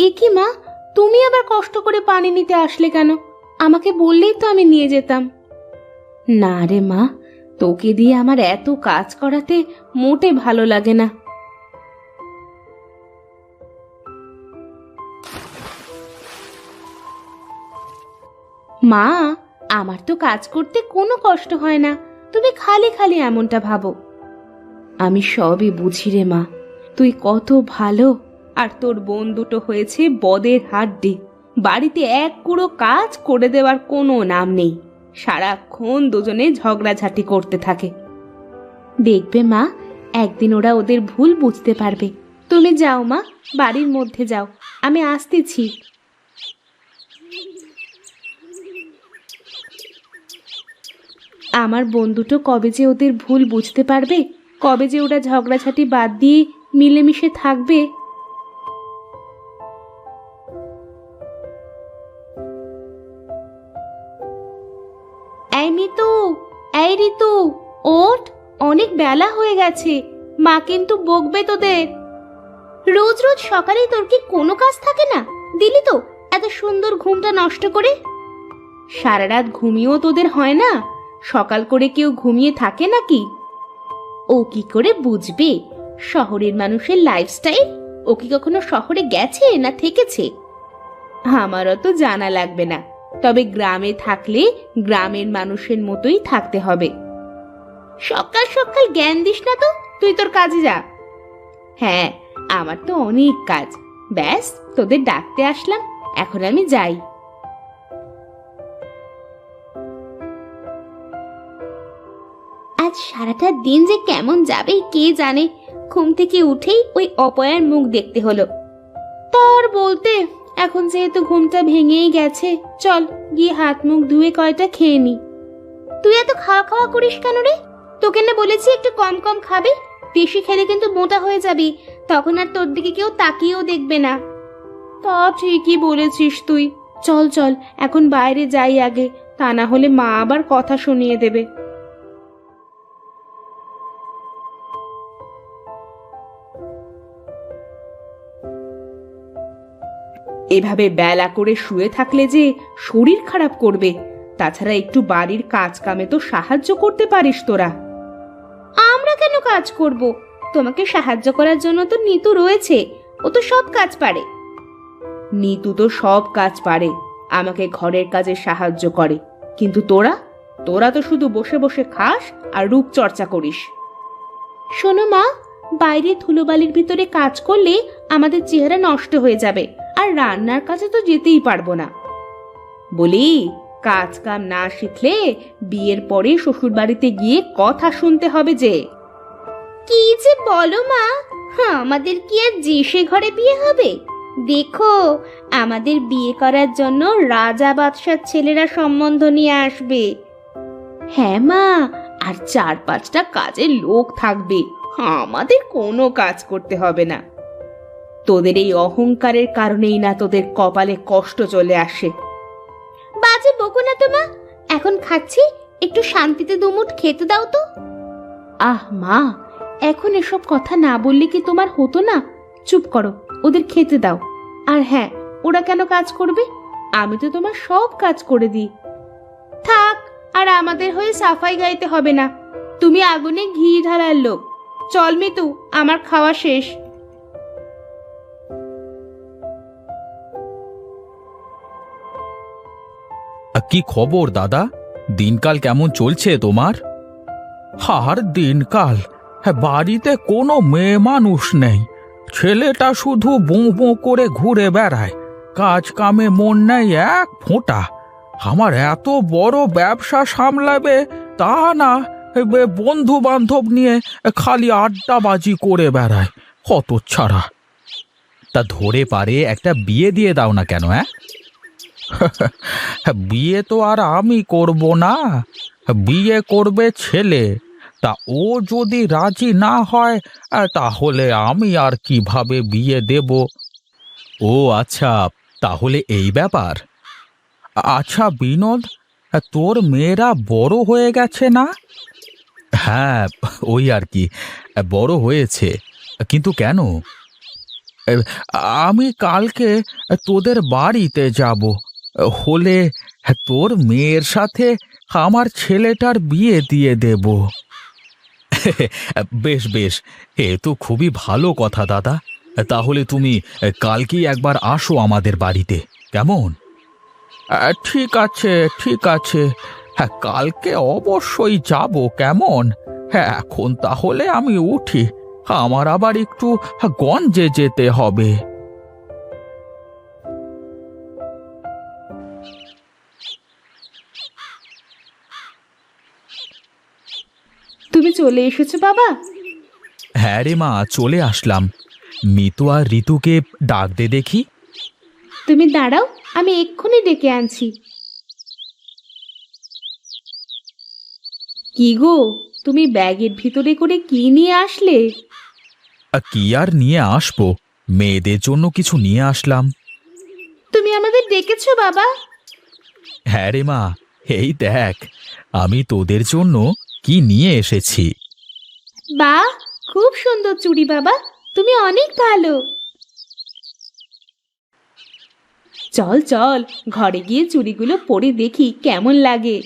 এ কি মা, তুমি আবার কষ্ট করে পানি নিতে আসলে কেন? আমাকে বললেই তো আমি নিয়ে যেতাম। না রে মা, তোকে দিয়ে আমার এত কাজ করাতে মোটে ভালো লাগে না। মা, আমার তো কাজ করতে কোনো কষ্ট হয় না, তুমি খালি খালি এমনটা ভাবো। আমি সবই বুঝি রে মা, তুই কত ভালো, আর তোর বোন দুটো হয়েছে বদের হাড্ডি। বাড়িতে এক কুড়ো কাজ করে দেওয়ার কোনো নাম নেই, সারাক্ষণ দুজনে ঝগড়াঝাটি করতে থাকে। দেখবে মা, একদিন ওরা ওদের ভুল বুঝতে পারবে। তুমি যাও মা, বাড়ির মধ্যে যাও, আমি আসতেছি। আমার বন্ধুটো কবে যে ওদের ভুল বুঝতে পারবে, কবে যে ওরা ঝগড়াঝাটি বাদ দিয়ে মিলেমিশে থাকবে। এই মিতু, এই ঋতু, ওঠ, অনেক বেলা হয়ে গেছে, মা কিন্তু বকবে তোদের। রোজ রোজ সকালেই তোর কি কোনো কাজ থাকে না? দিলি তো এত সুন্দর ঘুমটা নষ্ট করে। সারা রাত ঘুমিয়েও তোদের হয় না? সকাল করে কেউ ঘুমিয়ে থাকে নাকি? ও কি করে বুঝবে শহরের মানুষের লাইফস্টাইল? ও কি কখনো শহরে গেছে না থেকেছে? আমারও তো জানা লাগবে না, তবে গ্রামে থাকলে গ্রামের মানুষের মতোই থাকতে হবে। সকাল সকাল জ্ঞান দিস না তো, তুই তোর কাজে যা। হ্যাঁ, আমার তো অনেক কাজ, ব্যাস তোদের ডাকতে আসলাম, এখন আমি যাই। আজ সারাটা দিন যে কেমন যাবে কে জানে। ঘুম থেকে উঠেই ওই অপয়ার মুখ দেখতে হলো। তার বলতে, এখন যেহেতু ঘুমটা ভেঙেই গেছে, চল গিয়ে হাত মুখ ধুয়ে কয়টা খেয়ে নি। তুই এত খাওয়া খাওয়া করিস কেন রে? তোকে না বলেছি একটু কম কম খাবি? বেশি খেলে কিন্তু মোটা হয়ে যাবি, তখন আর তোর দিকে কেউ তাকিয়েও দেখবে না। তা ঠিকই বলেছিস তুই। চল চল, এখন বাইরে যাই আগে, তা না হলে মা আবার কথা শুনিয়ে দেবে। এভাবে বেলা করে শুয়ে থাকলে যে শরীর খারাপ করবে। তাছাড়া একটু বাড়ির কাজ কামে তো সাহায্য করতে পারিস তোরা। আমরা কেন কাজ করব? তোমাকে সাহায্য করার জন্য তো নিতু রয়েছে, ও তো সব কাজ পারে। নিতু তো সব কাজ পারে, আমাকে ঘরের কাজে সাহায্য করে, কিন্তু তোরা তোরা তো শুধু বসে বসে খাস আর রূপচর্চা করিস। শোনো মা, বাইরে ধুলোবালির ভিতরে কাজ করলে আমাদের চেহারা নষ্ট হয়ে যাবে, আর রান্নার কাছে তো যেতেই পারবো না। বলি, কাজ কাম না শিখলে বিয়ের পরে শ্বশুর বাড়িতে গিয়ে কথা শুনতে হবে যে। কি যে বলো মা, আমাদের কি আর যে সে ঘরে বিয়ে হবে? দেখো, আমাদের বিয়ে করার জন্য রাজা বাদশার ছেলেরা সম্বন্ধ নিয়ে আসবে। হ্যাঁ মা, আর 4-5টা কাজের লোক থাকবে, আমাদের কোনো কাজ করতে হবে না। তোদের এই অহংকারের কারণেই না তোদের কপালে কষ্ট চলে আসে। বাজে বকো না তো মা, এখন খাচ্ছি, একটু শান্তিতে দুমুঠ খেতে দাও তো। আহ মা, এখন এসব কথা না বললে কি তোমার হতো না? চুপ করো, ওদের খেতে দাও। আর হ্যাঁ, ওরা কেন কাজ করবে? আমি তো তোমার সব কাজ করে দিই। থাক, আর আমাদের হয়ে সাফাই গাইতে হবে না, তুমি আগুনে ঘি ঢালার লোক। চল মিতু, আমার খাওয়া শেষ। কি খবর দাদা? দিনকাল কেমন চলছে তোমার? আর দিনকাল, বাড়িতে কোনো মেয়ে মানুষ নেই, ছেলেটা শুধু বোঁ বোঁ করে ঘুরে বেড়ায়, কাজ কামে মন নেই এক ফোঁটা। আমার এত বড় ব্যবসা সামলাবে তা না, বন্ধু বান্ধব নিয়ে খালি আড্ডাবাজি করে বেড়ায়, কত ছাড়া। তা ধরে পারে একটা বিয়ে দিয়ে দাও না কেন? বিয়ে তো আর আমি করব না, বিয়ে করবে ছেলে। তা ও যদি রাজি না হয়, তাহলে আমি আর কিভাবে বিয়ে দেব? ও আচ্ছা, তাহলে এই ব্যাপার। আচ্ছা বিনোদ, তোর মেয়েরা বড় হয়ে গেছে না? হ্যাঁ, ওই আর কি, বড় হয়েছে। কিন্তু কেন? এ, আমি কালকে তোদের বাড়িতে যাব, হলে তোর মেয়ের সাথে আমার ছেলেটার বিয়ে দিয়ে দেব। বেশ বেশ, এ তো খুবই ভালো কথা দাদা। তাহলে তুমি কালকেই একবার আসো আমাদের বাড়িতে, কেমন? ঠিক আছে, ঠিক আছে। হ্যাঁ, কালকে অবশ্যই যাব, কেমন? হ্যাঁ, এখন তাহলে আমি উঠি, আমার আবার একটু গঞ্জে যেতে হবে। তুমি চলে এসেছো বাবা? হ্যাঁ রে মা, চলে আসলাম। মিতু আর ঋতুকে ডাক দে দেখি। তুমি দাঁড়াও, আমি এক্ষুনি ডেকে আনছি। কি গো, তুমি ব্যাগের ভিতরে করে কি নিয়ে আসলে? কি আর নিয়ে আসবো, মেয়েদের জন্য কিছু নিয়ে আসলাম। তুমি আমাদের ডেকেছো বাবা? হ্যাঁ রে মা, এই দেখ আমি তোদের জন্য কি নিয়ে এসেছি। বাহ, খুব সুন্দর চুড়ি বাবা, তুমি অনেক ভালো। চল চল, ঘরে গিয়ে চুড়িগুলো পরে দেখি কেমন লাগে।